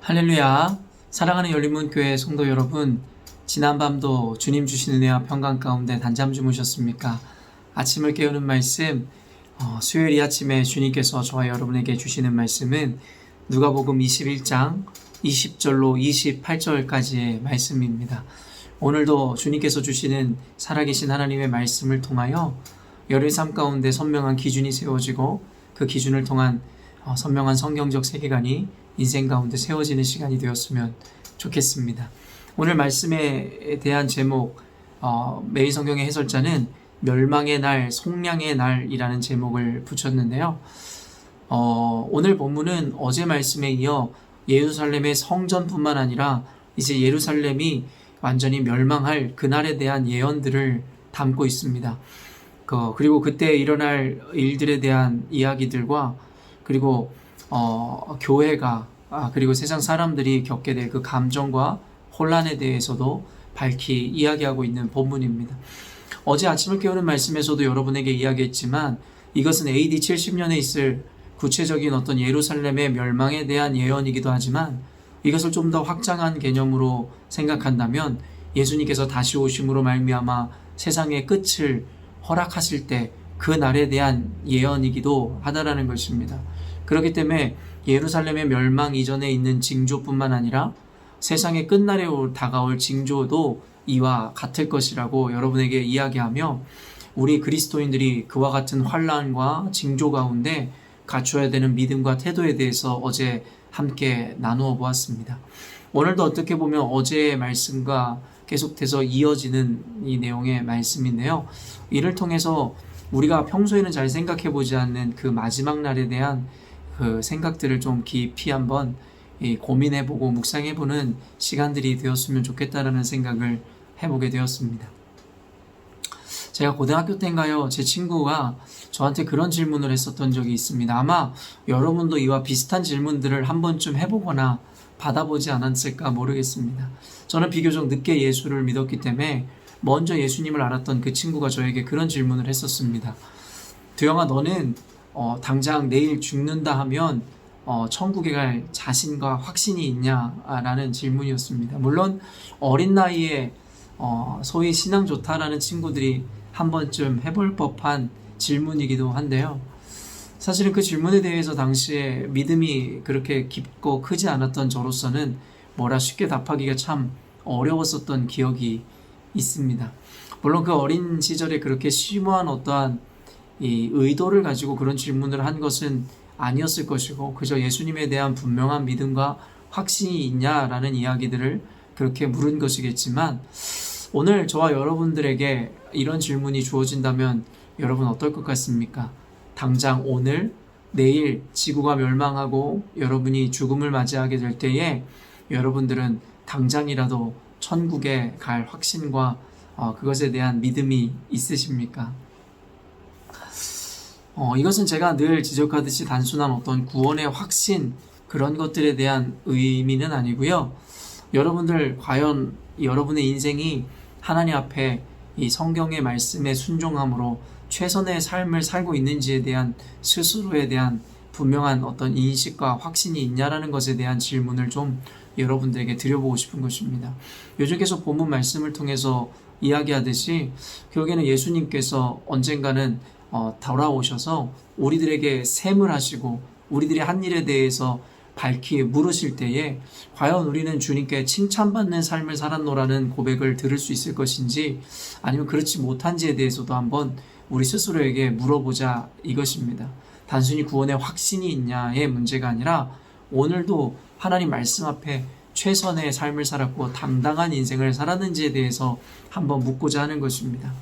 할렐루야. 사랑하는 열린문교회 성도 여러분, 지난밤도 주님 주신 은혜와 평강 가운데 단잠 주무셨습니까? 아침을 깨우는 말씀, 수요일 이 아침에 주님께서 저와 여러분에게 주시는 말씀은 누가복음 21장 20절로 28절까지의 말씀입니다. 오늘도 주님께서 주시는 살아계신 하나님의 말씀을 통하여 열의 삶 가운데 선명한 기준이 세워지고 그 기준을 통한 선명한 성경적 세계관이 인생 가운데 세워지는 시간이 되었으면 좋겠습니다. 오늘 말씀에 대한 제목, 매일 성경의 해설자는 멸망의 날, 속량의 날이라는 제목을 붙였는데요. 오늘 본문은 어제 말씀에 이어 예루살렘의 성전뿐만 아니라 이제 예루살렘이 완전히 멸망할 그날에 대한 예언들을 담고 있습니다. 그리고 그때 일어날 일들에 대한 이야기들과 그리고 교회가 그리고 세상 사람들이 겪게 될 그 감정과 혼란에 대해서도 밝히 이야기하고 있는 본문입니다. 어제 아침을 깨우는 말씀에서도 여러분에게 이야기했지만 이것은 AD 70년에 있을 구체적인 어떤 예루살렘의 멸망에 대한 예언이기도 하지만 이것을 좀 더 확장한 개념으로 생각한다면 예수님께서 다시 오심으로 말미암아 세상의 끝을 허락하실 때 그 날에 대한 예언이기도 하다라는 것입니다. 그렇기 때문에 예루살렘의 멸망 이전에 있는 징조뿐만 아니라 세상의 끝날에 다가올 징조도 이와 같을 것이라고 여러분에게 이야기하며 우리 그리스도인들이 그와 같은 환난과 징조 가운데 갖춰야 되는 믿음과 태도에 대해서 어제 함께 나누어 보았습니다. 오늘도 어떻게 보면 어제의 말씀과 계속해서 이어지는 이 내용의 말씀인데요. 이를 통해서 우리가 평소에는 잘 생각해 보지 않는 그 마지막 날에 대한 그 생각들을 좀 깊이 한번 고민해보고 묵상해보는 시간들이 되었으면 좋겠다라는 생각을 해보게 되었습니다. 제가 고등학교 때인가요? 제 친구가 저한테 그런 질문을 했었던 적이 있습니다. 아마 여러분도 이와 비슷한 질문들을 한 번쯤 해보거나 받아보지 않았을까 모르겠습니다. 저는 비교적 늦게 예수를 믿었기 때문에 먼저 예수님을 알았던 그 친구가 저에게 그런 질문을 했었습니다. 두영아, 너는 당장 내일 죽는다 하면 천국에 갈 자신과 확신이 있냐라는 질문이었습니다. 물론 어린 나이에 소위 신앙 좋다라는 친구들이 한 번쯤 해볼 법한 질문이기도 한데요. 사실은 그 질문에 대해서 당시에 믿음이 그렇게 깊고 크지 않았던 저로서는 뭐라 쉽게 답하기가 참 어려웠었던 기억이 있습니다. 물론 그 어린 시절에 그렇게 심오한 어떠한 이 의도를 가지고 그런 질문을 한 것은 아니었을 것이고 그저 예수님에 대한 분명한 믿음과 확신이 있냐라는 이야기들을 그렇게 물은 것이겠지만 오늘 저와 여러분들에게 이런 질문이 주어진다면 여러분 어떨 것 같습니까? 당장 오늘, 내일 지구가 멸망하고 여러분이 죽음을 맞이하게 될 때에 여러분들은 당장이라도 천국에 갈 확신과 그것에 대한 믿음이 있으십니까? 이것은 제가 늘 지적하듯이 단순한 어떤 구원의 확신 그런 것들에 대한 의미는 아니고요. 여러분들 과연 여러분의 인생이 하나님 앞에 이 성경의 말씀에 순종함으로 최선의 삶을 살고 있는지에 대한 스스로에 대한 분명한 어떤 인식과 확신이 있냐라는 것에 대한 질문을 좀 여러분들에게 드려보고 싶은 것입니다. 요즘 계속 본문 말씀을 통해서 이야기하듯이 결국에는 예수님께서 언젠가는 돌아오셔서 우리들에게 셈을 하시고 우리들의 한 일에 대해서 밝히 물으실 때에 과연 우리는 주님께 칭찬받는 삶을 살았노라는 고백을 들을 수 있을 것인지 아니면 그렇지 못한지에 대해서도 한번 우리 스스로에게 물어보자 이것입니다. 단순히 구원의 확신이 있냐의 문제가 아니라 오늘도 하나님 말씀 앞에 최선의 삶을 살았고 당당한 인생을 살았는지에 대해서 한번 묻고자 하는 것입니다.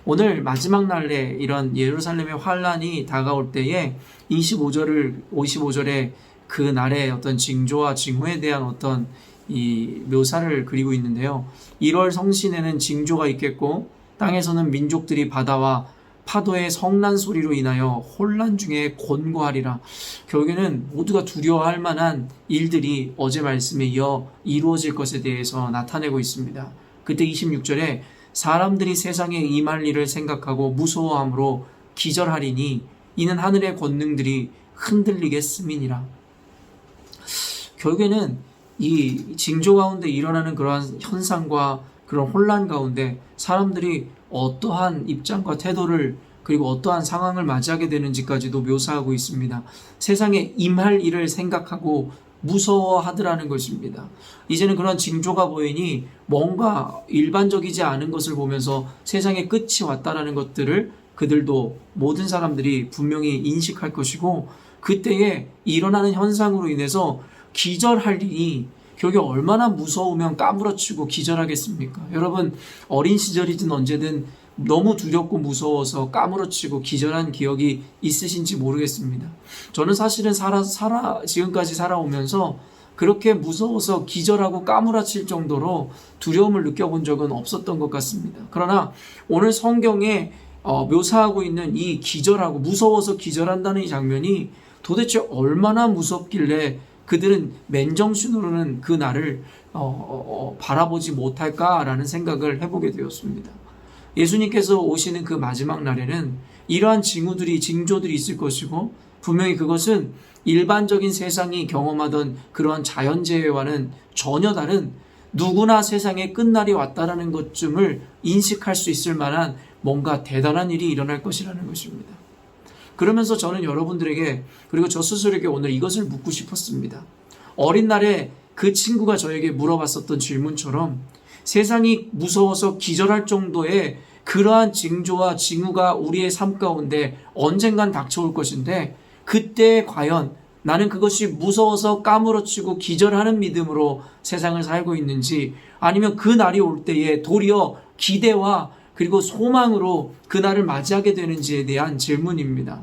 오늘 마지막 날에 이런 예루살렘의 환란이 다가올 때에 55절에 그 날의 어떤 징조와 징후에 대한 어떤 이 묘사를 그리고 있는데요. 1월 성신에는 징조가 있겠고 땅에서는 민족들이 바다와 파도의 성난 소리로 인하여 혼란 중에 곤고하리라. 결국에는 모두가 두려워할 만한 일들이 어제 말씀에 이어 이루어질 것에 대해서 나타내고 있습니다. 그때 26절에 사람들이 세상에 임할 일을 생각하고 무서워함으로 기절하리니 이는 하늘의 권능들이 흔들리겠음이니라. 결국에는 이 징조 가운데 일어나는 그러한 현상과 그런 혼란 가운데 사람들이 어떠한 입장과 태도를 그리고 어떠한 상황을 맞이하게 되는지까지도 묘사하고 있습니다. 세상에 임할 일을 생각하고 무서워하더라는 것입니다. 이제는 그런 징조가 보이니 뭔가 일반적이지 않은 것을 보면서 세상의 끝이 왔다라는 것들을 그들도 모든 사람들이 분명히 인식할 것이고, 그때에 일어나는 현상으로 인해서 기절할 일이 결국 얼마나 무서우면 까무러치고 기절하겠습니까? 여러분, 어린 시절이든 언제든 너무 두렵고 무서워서 까무러치고 기절한 기억이 있으신지 모르겠습니다. 저는 사실은 지금까지 살아오면서 그렇게 무서워서 기절하고 까무라칠 정도로 두려움을 느껴본 적은 없었던 것 같습니다. 그러나 오늘 성경에 묘사하고 있는 이 기절하고 무서워서 기절한다는 이 장면이 도대체 얼마나 무섭길래 그들은 맨정신으로는 그 날을 바라보지 못할까라는 생각을 해보게 되었습니다. 예수님께서 오시는 그 마지막 날에는 이러한 징조들이 있을 것이고, 분명히 그것은 일반적인 세상이 경험하던 그러한 자연재해와는 전혀 다른, 누구나 세상의 끝날이 왔다라는 것쯤을 인식할 수 있을 만한 뭔가 대단한 일이 일어날 것이라는 것입니다. 그러면서 저는 여러분들에게, 그리고 저 스스로에게 오늘 이것을 묻고 싶었습니다. 어린 날에 그 친구가 저에게 물어봤었던 질문처럼 세상이 무서워서 기절할 정도의 그러한 징조와 징후가 우리의 삶 가운데 언젠간 닥쳐올 것인데, 그때 과연 나는 그것이 무서워서 까무러치고 기절하는 믿음으로 세상을 살고 있는지, 아니면 그 날이 올 때에 도리어 기대와 그리고 소망으로 그날을 맞이하게 되는지에 대한 질문입니다.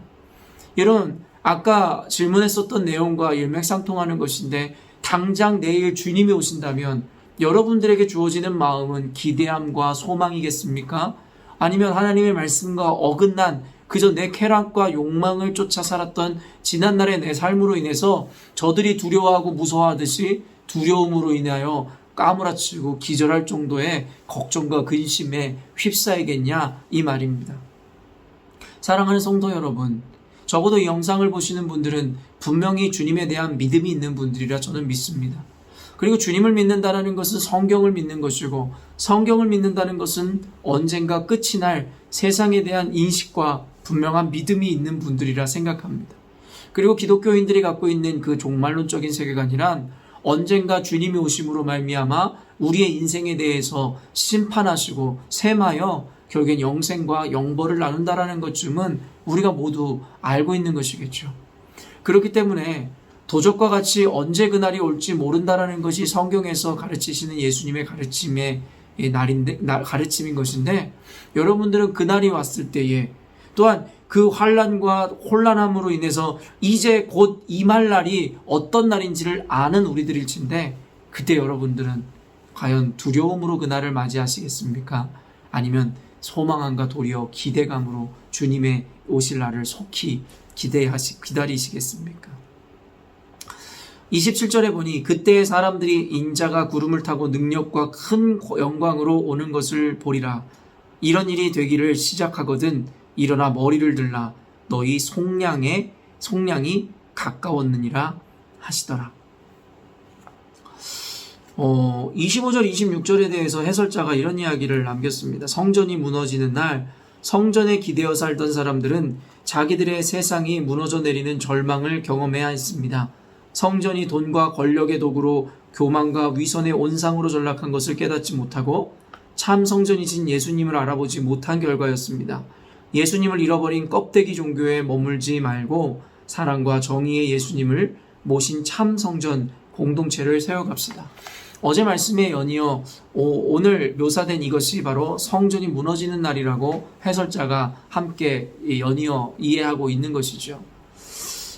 여러분, 아까 질문했었던 내용과 일맥상통하는 것인데, 당장 내일 주님이 오신다면 여러분들에게 주어지는 마음은 기대함과 소망이겠습니까? 아니면 하나님의 말씀과 어긋난 그저 내 쾌락과 욕망을 쫓아 살았던 지난날의 내 삶으로 인해서 저들이 두려워하고 무서워하듯이 두려움으로 인하여 까무라치고 기절할 정도의 걱정과 근심에 휩싸이겠냐, 이 말입니다. 사랑하는 성도 여러분, 적어도 이 영상을 보시는 분들은 분명히 주님에 대한 믿음이 있는 분들이라 저는 믿습니다. 그리고 주님을 믿는다는 것은 성경을 믿는 것이고, 성경을 믿는다는 것은 언젠가 끝이 날 세상에 대한 인식과 분명한 믿음이 있는 분들이라 생각합니다. 그리고 기독교인들이 갖고 있는 그 종말론적인 세계관이란 언젠가 주님이 오심으로 말미암아 우리의 인생에 대해서 심판하시고 셈하여 결국엔 영생과 영벌을 나눈다라는 것쯤은 우리가 모두 알고 있는 것이겠죠. 그렇기 때문에 도적과 같이 언제 그날이 올지 모른다라는 것이 성경에서 가르치시는 예수님의 가르침인 것인데, 여러분들은 그날이 왔을 때에 또한 그 환난과 혼란함으로 인해서 이제 곧 임할 날이 어떤 날인지를 아는 우리들일진데, 그때 여러분들은 과연 두려움으로 그날을 맞이하시겠습니까? 아니면 소망함과 도리어 기대감으로 주님의 오실 날을 속히 기다리시겠습니까? 27절에 보니 그때의 사람들이 인자가 구름을 타고 능력과 큰 영광으로 오는 것을 보리라. 이런 일이 되기를 시작하거든 일어나 머리를 들라. 너희 속량이 가까웠느니라 하시더라. 25절 26절에 대해서 해설자가 이런 이야기를 남겼습니다. 성전이 무너지는 날, 성전에 기대어 살던 사람들은 자기들의 세상이 무너져 내리는 절망을 경험해야 했습니다. 성전이 돈과 권력의 도구로 교만과 위선의 온상으로 전락한 것을 깨닫지 못하고 참 성전이신 예수님을 알아보지 못한 결과였습니다. 예수님을 잃어버린 껍데기 종교에 머물지 말고 사랑과 정의의 예수님을 모신 참 성전 공동체를 세워갑시다. 어제 말씀에 연이어 오늘 묘사된 이것이 바로 성전이 무너지는 날이라고 해설자가 함께 연이어 이해하고 있는 것이죠.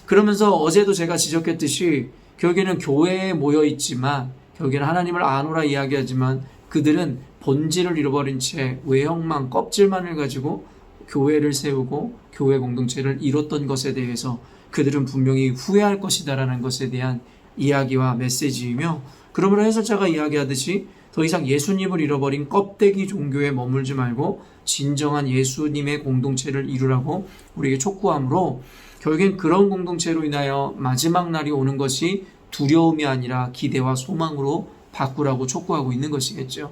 그러면서 어제도 제가 지적했듯이 결국에는 교회에 모여 있지만, 결국에는 하나님을 아노라 이야기하지만 그들은 본질을 잃어버린 채 외형만, 껍질만을 가지고 교회를 세우고 교회 공동체를 이뤘던 것에 대해서 그들은 분명히 후회할 것이다라는 것에 대한 이야기와 메시지이며, 그러므로 해설자가 이야기하듯이 더 이상 예수님을 잃어버린 껍데기 종교에 머물지 말고 진정한 예수님의 공동체를 이루라고 우리에게 촉구하므로, 결국엔 그런 공동체로 인하여 마지막 날이 오는 것이 두려움이 아니라 기대와 소망으로 바꾸라고 촉구하고 있는 것이겠죠.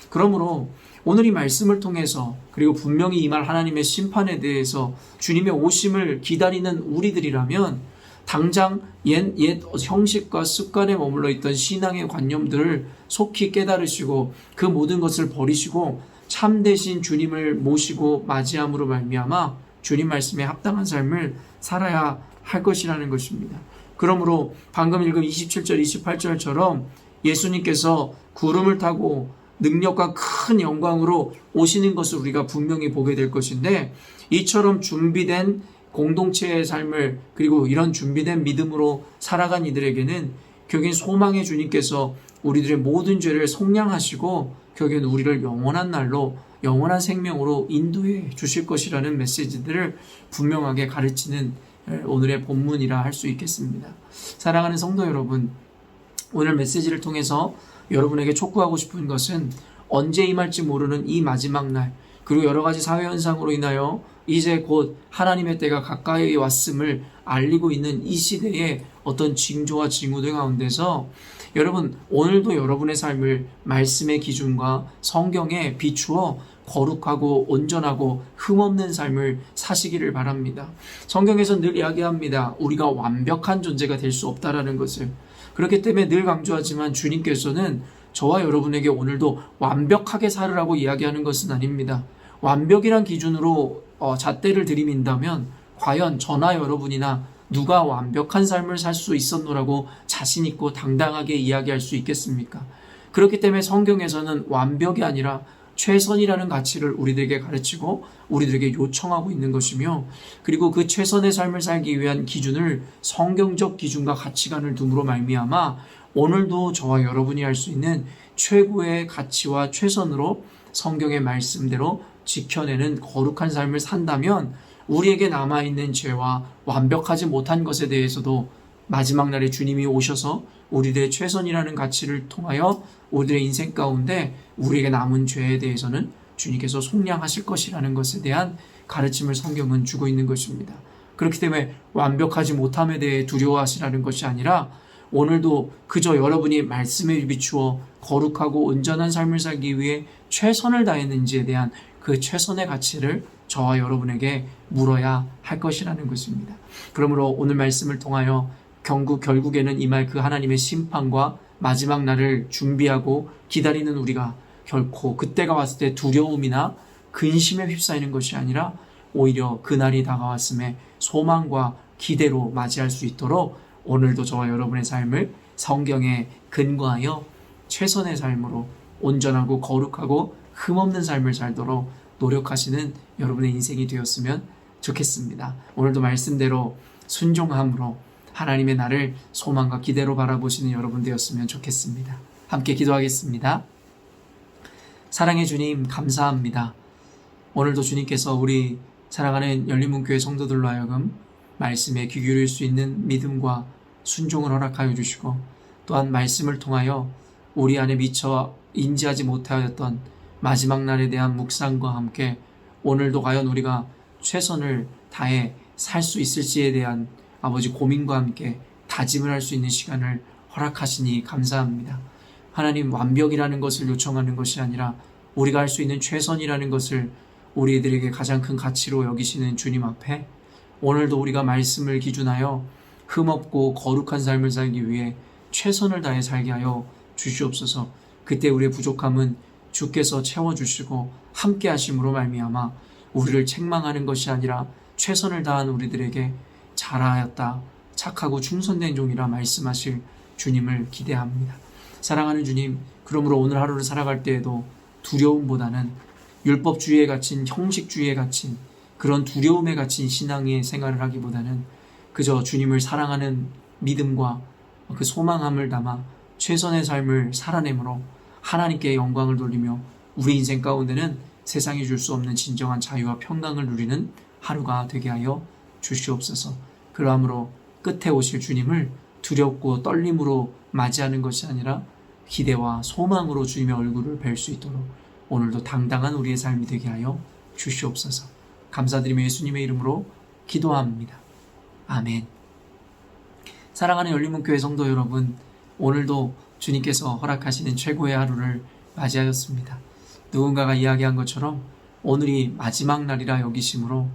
그러므로 오늘 이 말씀을 통해서 그리고 분명히 임할 하나님의 심판에 대해서 주님의 오심을 기다리는 우리들이라면 당장 옛 형식과 습관에 머물러 있던 신앙의 관념들을 속히 깨달으시고 그 모든 것을 버리시고 참되신 주님을 모시고 맞이함으로 말미암아 주님 말씀에 합당한 삶을 살아야 할 것이라는 것입니다. 그러므로 방금 읽은 27절 28절처럼 예수님께서 구름을 타고 능력과 큰 영광으로 오시는 것을 우리가 분명히 보게 될 것인데, 이처럼 준비된 공동체의 삶을 그리고 이런 준비된 믿음으로 살아간 이들에게는 결국엔 소망의 주님께서 우리들의 모든 죄를 속량하시고 결국엔 우리를 영원한 날로 영원한 생명으로 인도해 주실 것이라는 메시지들을 분명하게 가르치는 오늘의 본문이라 할 수 있겠습니다. 사랑하는 성도 여러분, 오늘 메시지를 통해서 여러분에게 촉구하고 싶은 것은 언제 임할지 모르는 이 마지막 날, 그리고 여러 가지 사회 현상으로 인하여 이제 곧 하나님의 때가 가까이 왔음을 알리고 있는 이 시대의 어떤 징조와 징후들 가운데서 여러분, 오늘도 여러분의 삶을 말씀의 기준과 성경에 비추어 거룩하고 온전하고 흠없는 삶을 사시기를 바랍니다. 성경에서 늘 이야기합니다. 우리가 완벽한 존재가 될 수 없다라는 것을. 그렇기 때문에 늘 강조하지만 주님께서는 저와 여러분에게 오늘도 완벽하게 살으라고 이야기하는 것은 아닙니다. 완벽이란 기준으로 잣대를 들이민다면 과연 저나 여러분이나 누가 완벽한 삶을 살 수 있었노라고 자신 있고 당당하게 이야기할 수 있겠습니까? 그렇기 때문에 성경에서는 완벽이 아니라 최선이라는 가치를 우리들에게 가르치고 우리들에게 요청하고 있는 것이며, 그리고 그 최선의 삶을 살기 위한 기준을 성경적 기준과 가치관을 둠으로 말미암아 오늘도 저와 여러분이 할 수 있는 최고의 가치와 최선으로 성경의 말씀대로 지켜내는 거룩한 삶을 산다면 우리에게 남아있는 죄와 완벽하지 못한 것에 대해서도 마지막 날에 주님이 오셔서 우리들의 최선이라는 가치를 통하여 우리들의 인생 가운데 우리에게 남은 죄에 대해서는 주님께서 속량하실 것이라는 것에 대한 가르침을 성경은 주고 있는 것입니다. 그렇기 때문에 완벽하지 못함에 대해 두려워하시라는 것이 아니라 오늘도 그저 여러분이 말씀에 비추어 거룩하고 온전한 삶을 살기 위해 최선을 다했는지에 대한 그 최선의 가치를 저와 여러분에게 물어야 할 것이라는 것입니다. 그러므로 오늘 말씀을 통하여 결국에는 임할 그 하나님의 심판과 마지막 날을 준비하고 기다리는 우리가 결코 그때가 왔을 때 두려움이나 근심에 휩싸이는 것이 아니라 오히려 그날이 다가왔음에 소망과 기대로 맞이할 수 있도록 오늘도 저와 여러분의 삶을 성경에 근거하여 최선의 삶으로 온전하고 거룩하고 흠없는 삶을 살도록 노력하시는 여러분의 인생이 되었으면 좋겠습니다. 오늘도 말씀대로 순종함으로 하나님의 나를 소망과 기대로 바라보시는 여러분 되었으면 좋겠습니다. 함께 기도하겠습니다. 사랑의 주님, 감사합니다. 오늘도 주님께서 우리 사랑하는 열린문교회 성도들로 하여금 말씀에 귀 기울일 수 있는 믿음과 순종을 허락하여 주시고, 또한 말씀을 통하여 우리 안에 미처 인지하지 못하였던 마지막 날에 대한 묵상과 함께 오늘도 과연 우리가 최선을 다해 살 수 있을지에 대한 아버지 고민과 함께 다짐을 할 수 있는 시간을 허락하시니 감사합니다. 하나님, 완벽이라는 것을 요청하는 것이 아니라 우리가 할 수 있는 최선이라는 것을 우리들에게 가장 큰 가치로 여기시는 주님 앞에 오늘도 우리가 말씀을 기준하여 흠없고 거룩한 삶을 살기 위해 최선을 다해 살게 하여 주시옵소서. 그때 우리의 부족함은 주께서 채워주시고 함께 하심으로 말미암아 우리를 책망하는 것이 아니라 최선을 다한 우리들에게 잘하였다, 착하고 충성된 종이라 말씀하실 주님을 기대합니다. 사랑하는 주님, 그러므로 오늘 하루를 살아갈 때에도 두려움보다는 율법주의에 갇힌, 형식주의에 갇힌 그런 두려움에 갇힌 신앙의 생활을 하기보다는 그저 주님을 사랑하는 믿음과 그 소망함을 담아 최선의 삶을 살아내므로 하나님께 영광을 돌리며 우리 인생 가운데는 세상이 줄 수 없는 진정한 자유와 평강을 누리는 하루가 되게 하여 주시옵소서. 그러함으로 끝에 오실 주님을 두렵고 떨림으로 맞이하는 것이 아니라 기대와 소망으로 주님의 얼굴을 뵐 수 있도록 오늘도 당당한 우리의 삶이 되게 하여 주시옵소서. 감사드리며 예수님의 이름으로 기도합니다. 아멘. 사랑하는 열린문교회 성도 여러분, 오늘도 주님께서 허락하시는 최고의 하루를 맞이하였습니다. 누군가가 이야기한 것처럼 오늘이 마지막 날이라 여기심으로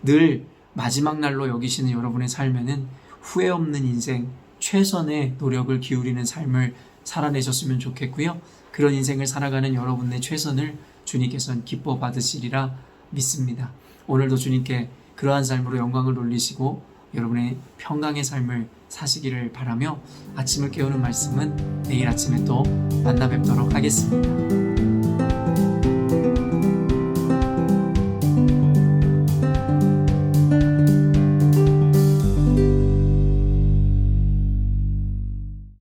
늘 마지막 날로 여기시는 여러분의 삶에는 후회 없는 인생, 최선의 노력을 기울이는 삶을 살아내셨으면 좋겠고요. 그런 인생을 살아가는 여러분의 최선을 주님께서는 기뻐 받으시리라 믿습니다. 오늘도 주님께 그러한 삶으로 영광을 돌리시고 여러분의 평강의 삶을 사시기를 바라며 아침을 깨우는 말씀은 내일 아침에 또 만나 뵙도록 하겠습니다.